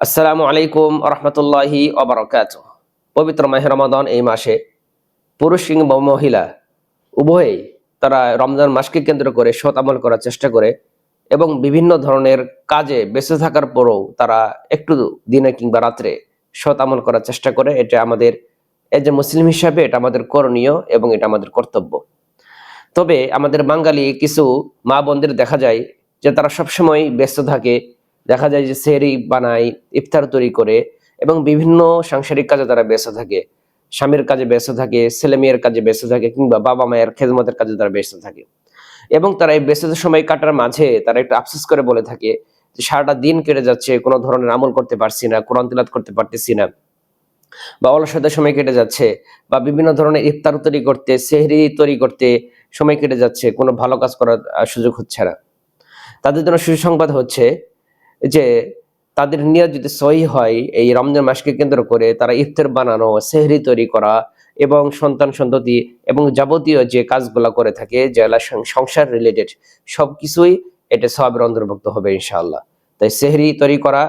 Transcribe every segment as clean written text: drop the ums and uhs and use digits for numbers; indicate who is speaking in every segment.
Speaker 1: আসসালামু আলাইকুম রহমতুল্লাহি ওবারাকাতুহু। পবিত্র মাহে রমাদান এই মাসে পুরুষ কিংবা মহিলা উভয়েই তারা রমজান মাসকে কেন্দ্র করে সৎ আমল করার চেষ্টা করে এবং বিভিন্ন ধরনের কাজে বেঁচে থাকার পরেও তারা একটু দিনে কিংবা রাত্রে সৎ আমল করার চেষ্টা করে। এটা আমাদের এই যে মুসলিম হিসাবে এটা আমাদের করণীয় এবং এটা আমাদের কর্তব্য। তবে আমাদের বাঙালি কিছু মা বোনদের দেখা যায় যে তারা সবসময় ব্যস্ত থাকে। দেখা যায় যে সেহরি বানায়, ইফতার তৈরি করে এবং বিভিন্ন সাংসারিক কাজে তারা ব্যস্ত থাকে। স্বামীর কাজে ব্যস্ত থাকে, ছেলে মেয়ের কাজে ব্যস্ত থাকে কিংবা বাবা মায়ের খেদমতের কাজে তারা ব্যস্ত থাকে। এবং তারা এই ব্যস্ত সময় কাটার মাঝে তারা একটু আফসোস করে বলে থাকে যে সারাটা দিন কেটে যাচ্ছে, কোনো ধরনের আমল করতে পারছি না, কোরআন তিলাওয়াত করতে পারতেছি না, বা অলসতার সময় কেটে যাচ্ছে, বা বিভিন্ন ধরনের ইফতার তৈরি করতে, সেহরি তৈরি করতে সময় কেটে যাচ্ছে, কোনো ভালো কাজ করার সুযোগ হচ্ছে না। তাদের জন্য সুসংবাদ হচ্ছে যে তাদের নিয়ত যদি সহি হয়, এই রমজান মাসকে কেন্দ্র করে তারা ইফতার বানানো, সেহরি তৈরি করা এবং সন্তান সন্ততি এবং যাবতীয় যে কাজগুলা করে থাকে, যেগুলা সংসার রিলেটেড সবকিছুই এটা সওয়াবের অন্তর্ভুক্ত হবে ইনশাআল্লাহ। তাই সেহরি তৈরি করা,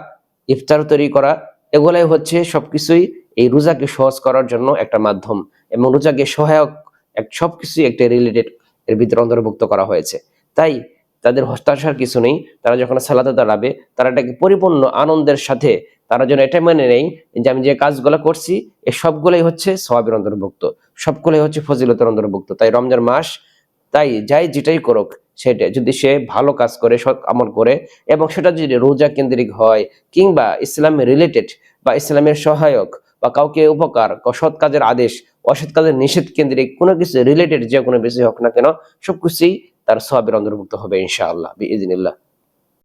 Speaker 1: ইফতার তৈরি করা এগুলাই হচ্ছে সবকিছুই এই রোজাকে সহজ করার জন্য একটা মাধ্যম এবং রোজাকে সহায়ক সবকিছুই একটা রিলেটেড এর ভিতরে অন্তর্ভুক্ত করা হয়েছে। তাই তাদের হতাশার কিছু নেই। তারা যখন সালাতে দাঁড়াবে তারা এটাকে পরিপূর্ণ আনন্দের সাথে তারা যেন এটা মেনে নেই যে আমি যে কাজগুলো করছি এই সবগুলোই হচ্ছে সওয়াবের অন্তর্ভুক্ত, সবগুলোই হচ্ছে ফজিলতের অন্তর্ভুক্ত। তাই রমজান মাস, তাই যাই যেটাই করুক, সেটা যদি সে ভালো কাজ করে, সৎ আমল করে এবং সেটা যদি রোজা কেন্দ্রিক হয় কিংবা ইসলামের রিলেটেড বা ইসলামের সহায়ক বা কাউকে উপকার, সৎ কাজের আদেশ, অসৎ কাজের নিষেধ কেন্দ্রিক কোনো কিছু রিলেটেড যে কোনো বিষয় হোক না কেন, সবকিছুই তার সওয়াবের অন্তর্ভুক্ত হবে ইনশাআল্লাহ বিইজনিল্লাহ।